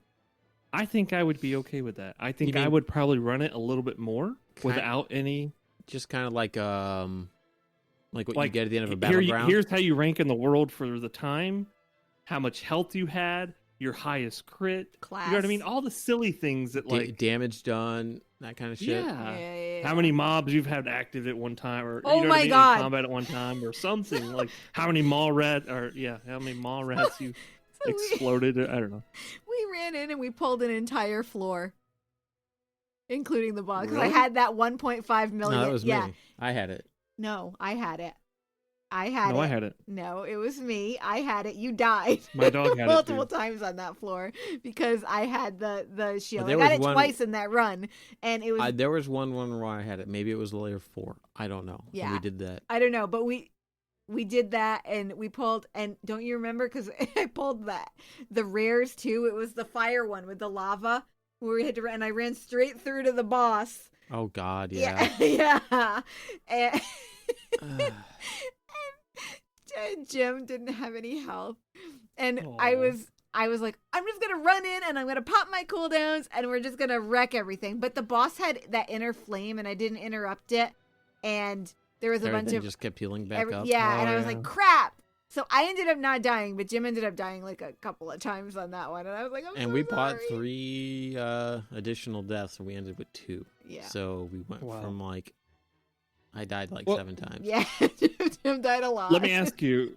I think I would be okay with that. I think I would probably run it a little bit more without any, just kind of like what you get at the end of a battleground. Here's how you rank in the world for the time, how much health you had, your highest crit, class. You know what I mean? All the silly things that damage done, that kind of shit. Yeah. How many mobs you've had active at one time, or God, in combat at one time, or something like how many mall rats you exploded. I don't know. We ran in and we pulled an entire floor, including the boss. Really? I had that 1.5 million. No, that was me. I had it. No, I had it. I had it. No, it was me. I had it. You died. My dog had multiple it too. times on that floor because I had the shield. Well, I got it twice in that run, and it was. There was one where I had it. Maybe it was layer 4. I don't know. Yeah, and we did that. I don't know, but we did that, and we pulled. And don't you remember? Because I pulled the rares too. It was the fire one with the lava where we had to run. And I ran straight through to the boss. Oh God, yeah. Yeah. And Jim didn't have any health, and aww. I was like, I'm just gonna run in and I'm gonna pop my cooldowns and we're just gonna wreck everything. But the boss had that inner flame and I didn't interrupt it, and there was a bunch of just kept healing back up. Yeah, and I was like, crap. So I ended up not dying, but Jim ended up dying like a couple of times on that one, and I was like, and so we sorry. bought 3 additional deaths, and we ended with 2. Yeah. So we went from like I died like 7 times. Yeah, Jim died a lot. Let me ask you.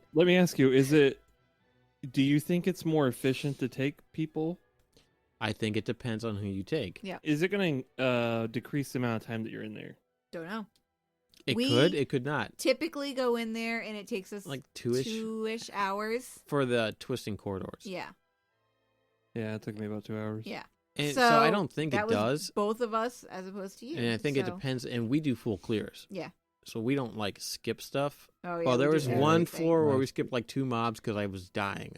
Do you think it's more efficient to take people? I think it depends on who you take. Yeah. Is it going to decrease the amount of time that you're in there? Don't know. It could not. Typically go in there and it takes us like 2-ish hours for the twisting corridors. Yeah. Yeah, it took me about 2 hours. Yeah. And so I don't think it does. Both of us as opposed to you. And I think it depends. And we do full clears. Yeah. So we don't like skip stuff. Oh, yeah. There was one floor where we skipped like 2 mobs because I was dying.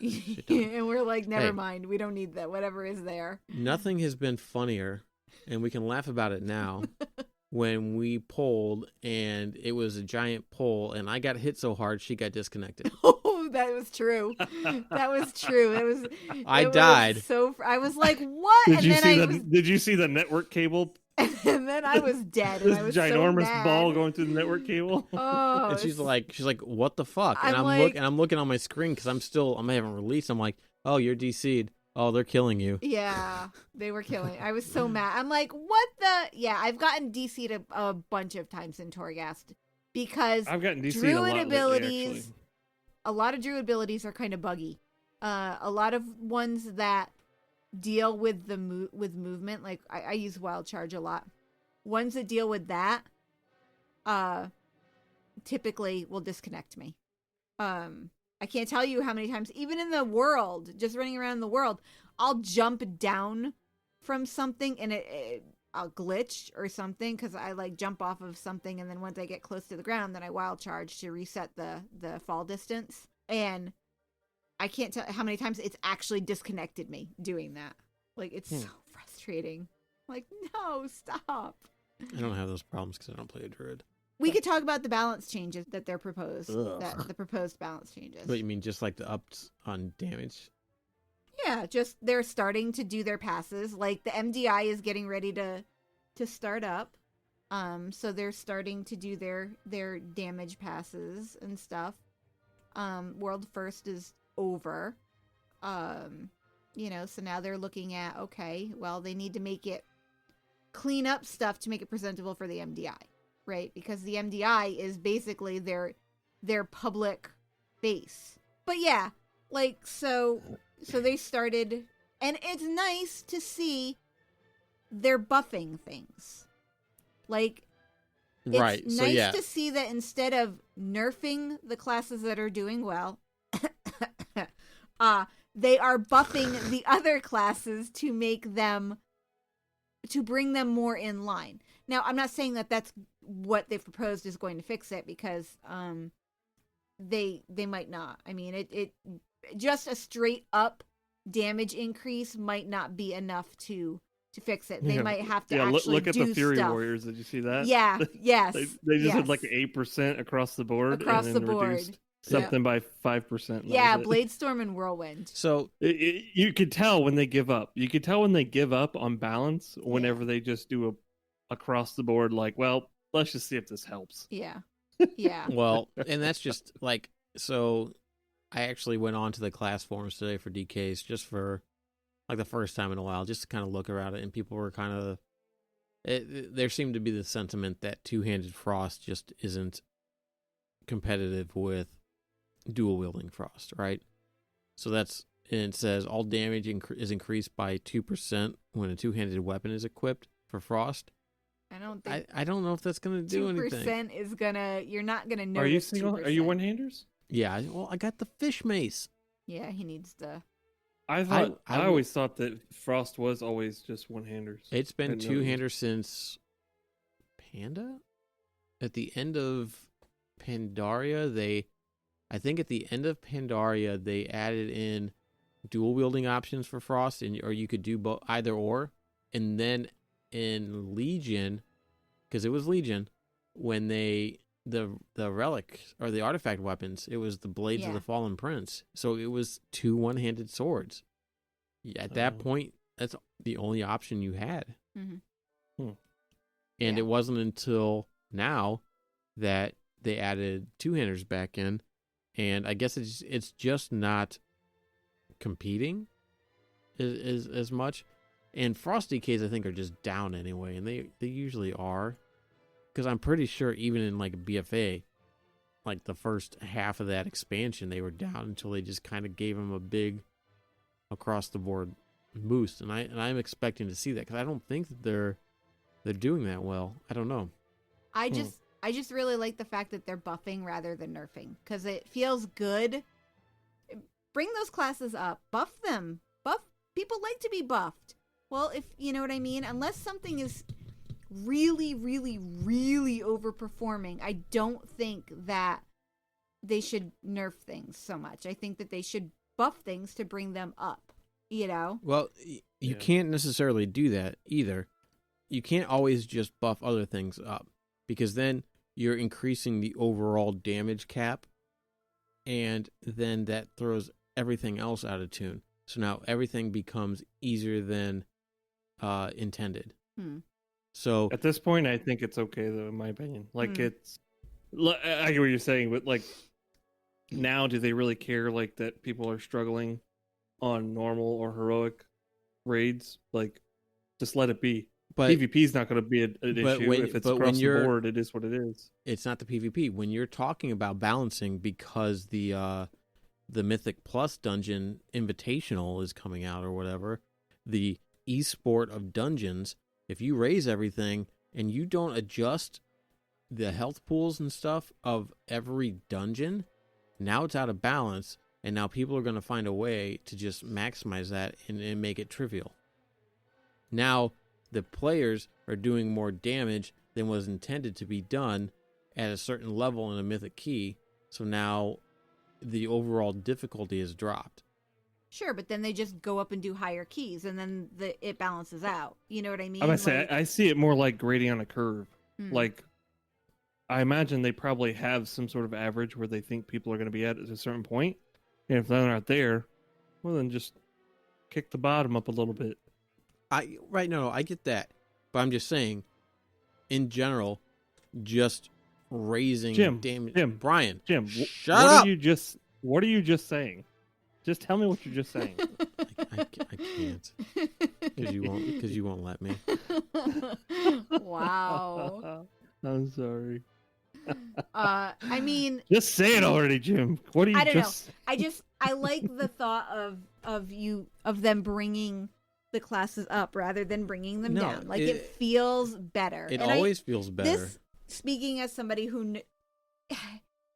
And we're like, never mind. We don't need that. Whatever is there. Nothing has been funnier, and we can laugh about it now, when we pulled and it was a giant pull and I got hit so hard she got disconnected. Oh, that was true. That was true. I died. I was like, what? Did you see the network cable? And then I was dead. And this I was ginormous so mad. ball going through the network cable. Oh, and she's like, what the fuck? And I'm looking on my screen because I haven't released. I'm like, oh, you're DC'd. Oh, they're killing you. Yeah, they were killing. I was so mad. I'm like, what the? Yeah, I've gotten DC'd a bunch of times in Torghast because I've gotten DC'd druid abilities. Lately, a lot of druid abilities are kind of buggy. A lot of ones that deal with with movement, like I use wild charge a lot. Ones that deal with that, typically will disconnect me. I can't tell you how many times, even in the world, just running around in the world, I'll jump down from something and I'll glitch or something because I like jump off of something, and then once I get close to the ground, then I wild charge to reset the fall distance. And I can't tell how many times it's actually disconnected me doing that. Like, it's so frustrating. Like, no, stop. I don't have those problems because I don't play a druid. We could talk about the balance changes that they're proposed. The proposed balance changes. But you mean just like the ups on damage? Yeah, just they're starting to do their passes. Like the MDI is getting ready to start up. So they're starting to do their damage passes and stuff. World First is over. So now they're looking at, okay, well, they need to make it clean up stuff to make it presentable for the MDI. Right, because the MDI is basically their public base. But yeah, like so they started, and it's nice to see they're buffing things. Like, it's nice to see that instead of nerfing the classes that are doing well, they are buffing the other classes to bring them more in line. Now, I'm not saying that that's what they've proposed is going to fix it, because they might not. I mean, it just a straight up damage increase might not be enough to fix it. They might have to actually look at do the Fury stuff. Warriors. Did you see that? Yeah. Yes. they just had like 8% across the board. Across and the then board. Reduced something by 5%. Yeah, Bladestorm and Whirlwind. So you could tell when they give up. You could tell when they give up on balance whenever they just do across the board, like, well, let's just see if this helps. Yeah. Yeah. Well, and that's just like, so I actually went on to the class forums today for DKs just for like the first time in a while, just to kind of look around it, and people were kind of, there seemed to be the sentiment that two-handed Frost just isn't competitive with dual wielding Frost, right? So that's, and it says all damage is increased by 2% when a two-handed weapon is equipped for Frost. I don't know if that's gonna do anything. 2% is gonna. You're not gonna notice. Are you single? 2%. Are you one-handers? Yeah. Well, I got the fish mace. Yeah, he needs to. I always thought that Frost was always just one-handers. It's been two-handers since Panda. At the end of Pandaria, I think at the end of Pandaria they added in dual wielding options for Frost, or you could do either or, and then in Legion, because it was Legion, when the relic or the artifact weapons, it was the blades of the Fallen Prince, so it was 2 one-handed swords. At that point, that's the only option you had. Mm-hmm. And it wasn't until now that they added two-handers back in, and I guess it's just not competing as much. And Frosty Caves, I think, are just down anyway, and they usually are, because I'm pretty sure even in like BFA, like the first half of that expansion, they were down until they just kind of gave them a big across the board boost, and I'm expecting to see that, because I don't think that they're doing that well. I don't know. I just really like the fact that they're buffing rather than nerfing, because it feels good. Bring those classes up, buff them. People like to be buffed. Well, if you know what I mean, unless something is really, really, really overperforming, I don't think that they should nerf things so much. I think that they should buff things to bring them up, you know? Well, you can't necessarily do that either. You can't always just buff other things up, because then you're increasing the overall damage cap, and then that throws everything else out of tune. So now everything becomes easier than intended. So at this point, I think it's okay, though, in my opinion. Like, I get what you're saying, but like, now do they really care, like, that people are struggling on normal or heroic raids? Like, just let it be. But PvP is not going to be an issue. If it's across the board, it is what it is. It's not the PvP. When you're talking about balancing, because the Mythic Plus dungeon invitational is coming out or whatever, the esport of dungeons, if you raise everything and you don't adjust the health pools and stuff of every dungeon, now it's out of balance, and now people are going to find a way to just maximize that and make it trivial. Now the players are doing more damage than was intended to be done at a certain level in a mythic key, so now the overall difficulty is dropped. Sure, but then they just go up and do higher keys, and then it balances out. You know what I mean? I say I see it more like grading on a curve. Like, I imagine they probably have some sort of average where they think people are going to be at a certain point, and if they're not there, well, then just kick the bottom up a little bit. No, I get that, but I'm just saying, in general, just raising damage. Brian, shut up. What are you just saying? Just tell me what you're just saying. I can't, because you won't let me. Wow. I'm sorry. I mean, just say it already, Jim. What do you? I don't know. I like the thought of them bringing the classes up rather than bringing them down. Like, it feels better. It always feels better. Speaking as somebody who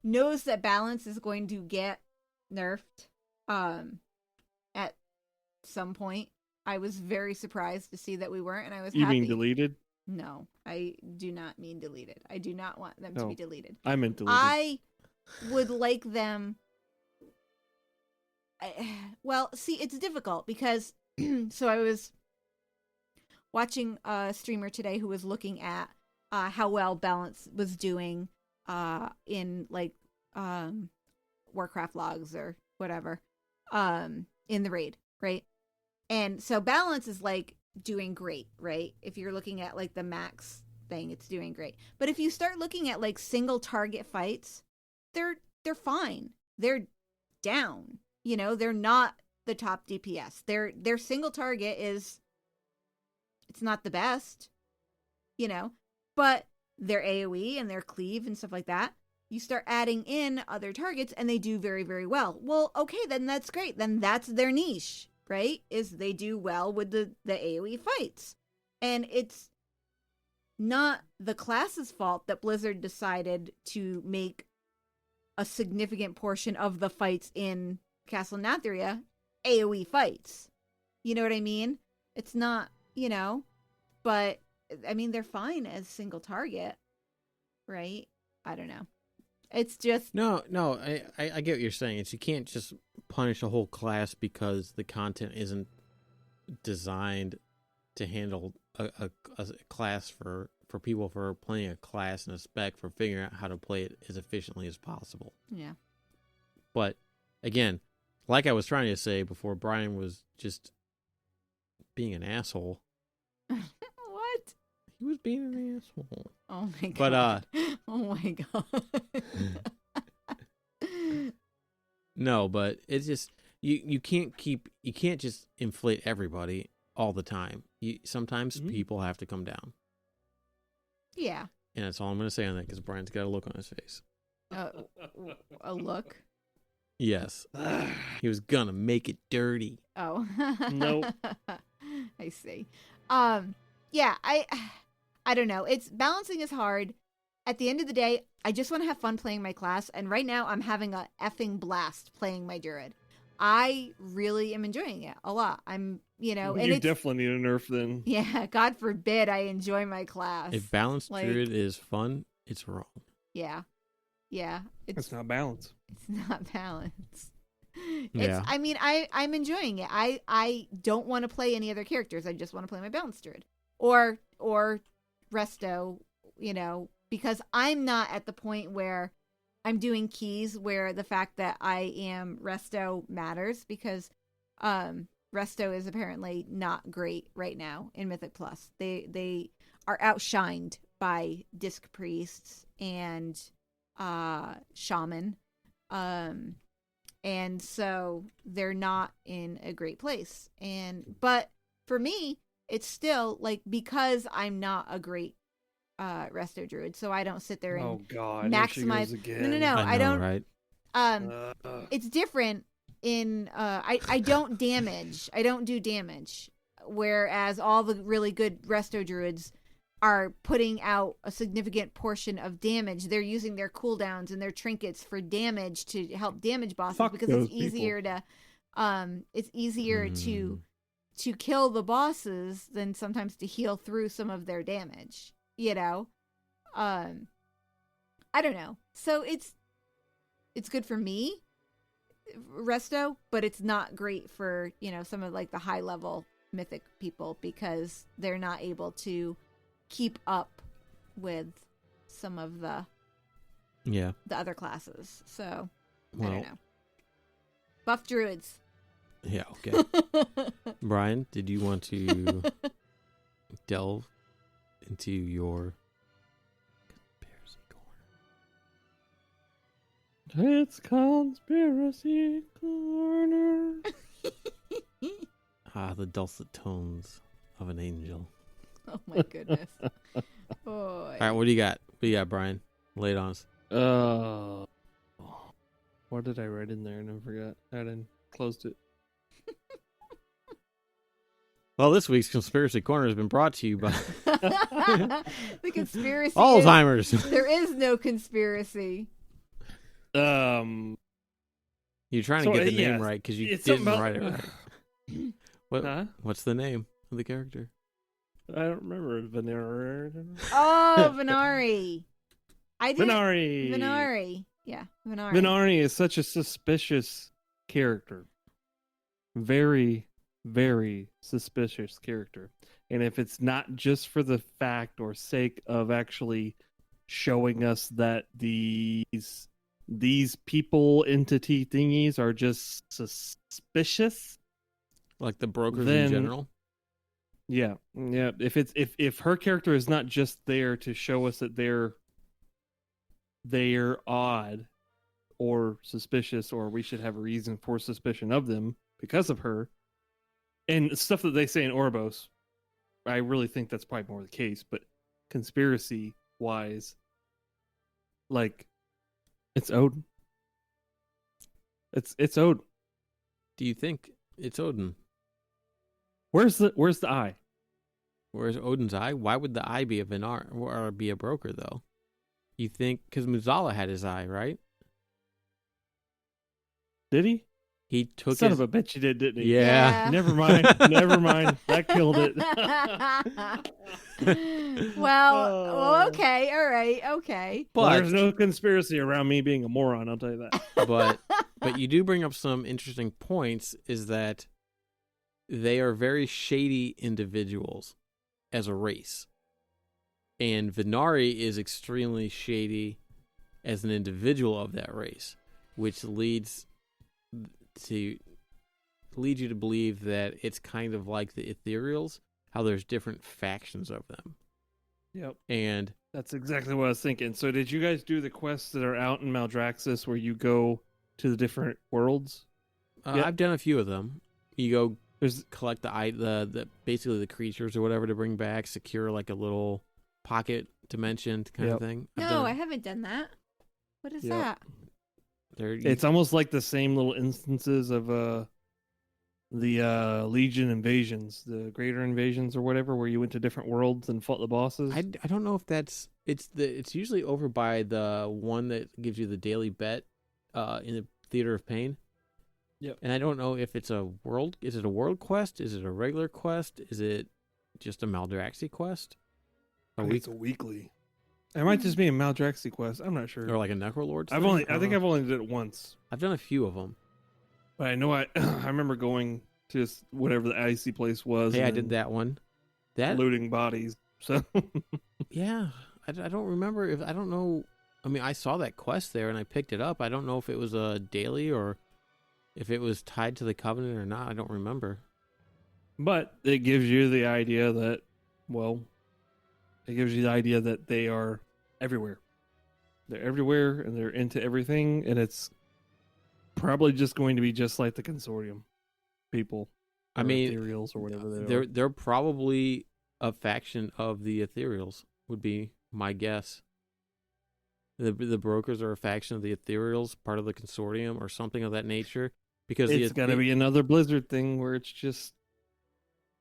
knows that balance is going to get nerfed at some point, I was very surprised to see that we weren't, and I was happy. You mean deleted? No, I do not mean deleted. I do not want them to be deleted. I meant deleted. I would like them... Well, see, it's difficult because... So I was watching a streamer today who was looking at how well balance was doing in, like, Warcraft logs or whatever in the raid, right? And so balance is, like, doing great, right? If you're looking at, like, the max thing, it's doing great. But if you start looking at, like, single target fights, they're fine. They're down. You know, they're not the top DPS. Their single target is, it's not the best, you know, but their AoE and their cleave and stuff like that, you start adding in other targets and they do very, very well. Well, okay, then that's great. Then that's their niche, right? Is they do well with the AoE fights. And it's not the class's fault that Blizzard decided to make a significant portion of the fights in Castle Nathria AoE fights. You know what I mean? It's not, you know, but I mean, they're fine as single target, right? I don't know. It's just no. I get what you're saying. It's, you can't just punish a whole class because the content isn't designed to handle a class for people for playing a class and a spec for figuring out how to play it as efficiently as possible. Yeah. But again, like I was trying to say before, Brian was just being an asshole. What? He was being an asshole. Oh my god. But oh my god. No, but it's just you can't just inflate everybody all the time. Sometimes people have to come down. Yeah. And that's all I'm going to say on that because Brian's got a look on his face. A look? Yes. He was going to make it dirty. Oh. Nope. I see. Yeah, I don't know. Balancing is hard. At the end of the day, I just want to have fun playing my class, and right now I'm having a effing blast playing my druid. I really am enjoying it a lot. And you definitely need a nerf then. Yeah, God forbid I enjoy my class. If balanced druid is fun, it's wrong. Yeah. Yeah. It's not balanced. It's not balanced. Yeah. I mean, I'm enjoying it. I don't want to play any other characters. I just want to play my balanced druid. Or resto, because I'm not at the point where I'm doing keys where the fact that I am resto matters, because resto is apparently not great right now in Mythic Plus. They are outshined by disc priests and shaman. And so they're not in a great place. But for me, it's still like, because I'm not a great resto druid, so I don't sit there and maximize. No. I don't. Right? It's different in I don't damage. I don't do damage. Whereas all the really good resto druids are putting out a significant portion of damage. They're using their cooldowns and their trinkets for damage to help damage bosses, because it's easier to kill the bosses than sometimes to heal through some of their damage. I don't know. So it's good for me, resto, but it's not great for, some of like the high level mythic people, because they're not able to keep up with some of the other classes. So I don't know. Buff druids. Yeah, okay. Brian, did you want to delve into your conspiracy corner? It's conspiracy corner. The dulcet tones of an angel. Oh my goodness. All right, what do you got? What do you got, Brian? Lay it on us. What did I write in there and I forgot? I didn't closed it. Well, this week's Conspiracy Corner has been brought to you by the conspiracy. Alzheimer's. There is no conspiracy. You're trying to get the name right because you didn't write it right. What's the name of the character? I don't remember. Venari. Oh, Venari. Venari. Yeah, Venari. Venari is such a suspicious character. Very, very suspicious character. And if it's not just for the fact or sake of actually showing us that these people entity thingies are just suspicious, like the brokers in general. Yeah. If her character is not just there to show us that they're odd or suspicious, or we should have a reason for suspicion of them because of her, and stuff that they say in Oribos, I really think that's probably more the case. But conspiracy wise, like, it's Odin. It's Odin. Do you think it's Odin? Where's the eye? Where's Odin's eye? Why would the eye be a Vinar or be a broker though? You think because Muzala had his eye, right? Did he? He took Son of a bitch, he did, didn't he? Yeah. Never mind. That killed it. Well, okay, all right, okay. But there's no conspiracy around me being a moron, I'll tell you that. But you do bring up some interesting points, is that they are very shady individuals as a race. And Venari is extremely shady as an individual of that race, which leads you to believe that it's kind of like the Ethereals, how there's different factions of them. Yep. And that's exactly what I was thinking. So did you guys do the quests that are out in Maldraxxus where you go to the different worlds? I've done a few of them. You go collect the basically the creatures or whatever to bring back, secure like a little pocket dimension kind of thing. I haven't done that. What is that? It's almost like the same little instances of the Legion invasions, the greater invasions or whatever, where you went to different worlds and fought the bosses. I don't know if it's usually over by the one that gives you the daily bet in the Theater of Pain. Yep. And I don't know if it's is it a world quest? Is it a regular quest? Is it just a Maldraxxi quest? It's a weekly. It might just be a Maldraxxi quest. I'm not sure. Or like a Necrolord. I think I've only did it once. I've done a few of them. But I know I remember going to whatever the icy place was. Hey, I did that one. Looting bodies. So yeah, I don't remember I don't know. I mean, I saw that quest there and I picked it up. I don't know if it was a daily or if it was tied to the Covenant or not. I don't remember. But it gives you the idea that, they are everywhere. They're everywhere and they're into everything, and it's probably just going to be just like the Consortium people. I mean, Ethereals or whatever they're probably a faction of the Ethereals, would be my guess. The brokers are a faction of the Ethereals, part of the Consortium or something of that nature. Because it's got to be another Blizzard thing where it's just,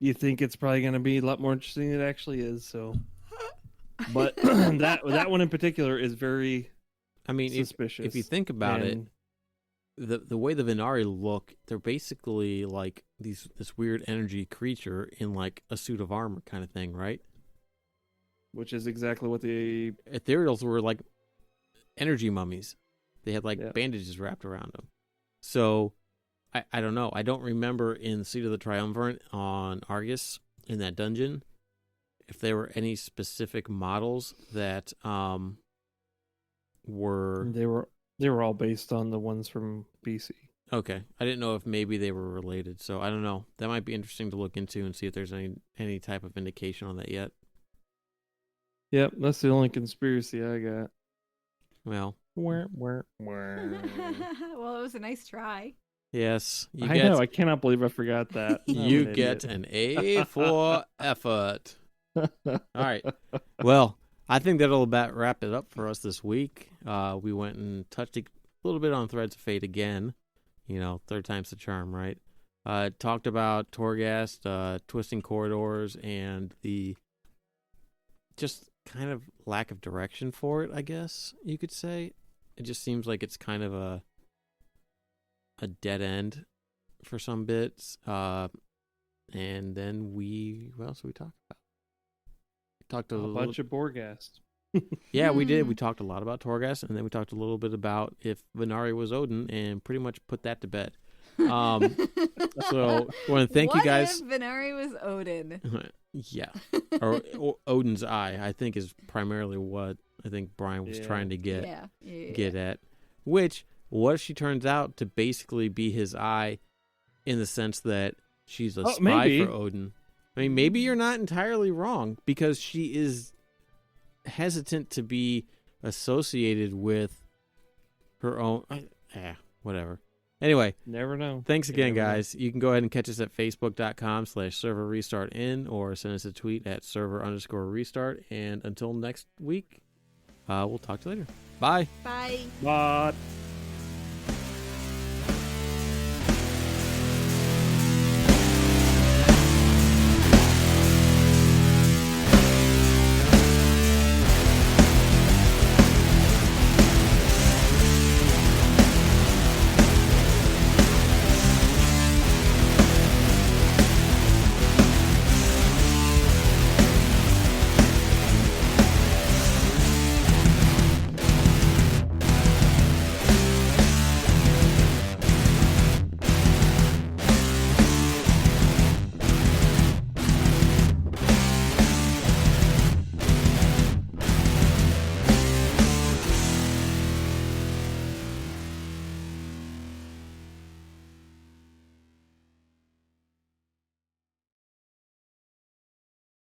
you think it's probably going to be a lot more interesting than it actually is. So, but that one in particular is very, suspicious. If you think about it, the way the Venari look, they're basically like this weird energy creature in like a suit of armor kind of thing, right? Which is exactly what the Ethereals were like, energy mummies. They had like bandages wrapped around them. So I don't know. I don't remember in Seat of the Triumvirate on Argus in that dungeon if there were any specific models that were. They were all based on the ones from BC. Okay, I didn't know if maybe they were related. So I don't know. That might be interesting to look into and see if there's any type of indication on that yet. Yep, that's the only conspiracy I got. Well, well, it was a nice try. Yes, I know. I cannot believe I forgot that. You get an A for effort. All right. Well, I think that'll about wrap it up for us this week. We went and touched a little bit on Threads of Fate again. Third time's the charm, right? Talked about Torghast, Twisting Corridors, and the just kind of lack of direction for it, I guess you could say. It just seems like it's kind of a dead end for some bits. And then what else did we talk about? Talked a bunch of Boreghast. Yeah, we did. We talked a lot about Torghast, and then we talked a little bit about if Venari was Odin, and pretty much put that to bed. So I want to thank you guys. What if Venari was Odin? Yeah, or Odin's eye, I think, is primarily what I think Brian was trying to get at. What if she turns out to basically be his eye, in the sense that she's a spy for Odin? I mean, maybe you're not entirely wrong, because she is hesitant to be associated with her own. Whatever. Anyway, never know. Thanks again, guys. You can go ahead and catch us at facebook.com/server-restart-in or send us a tweet at server_restart. And until next week, we'll talk to you later. Bye. Bye. Bye.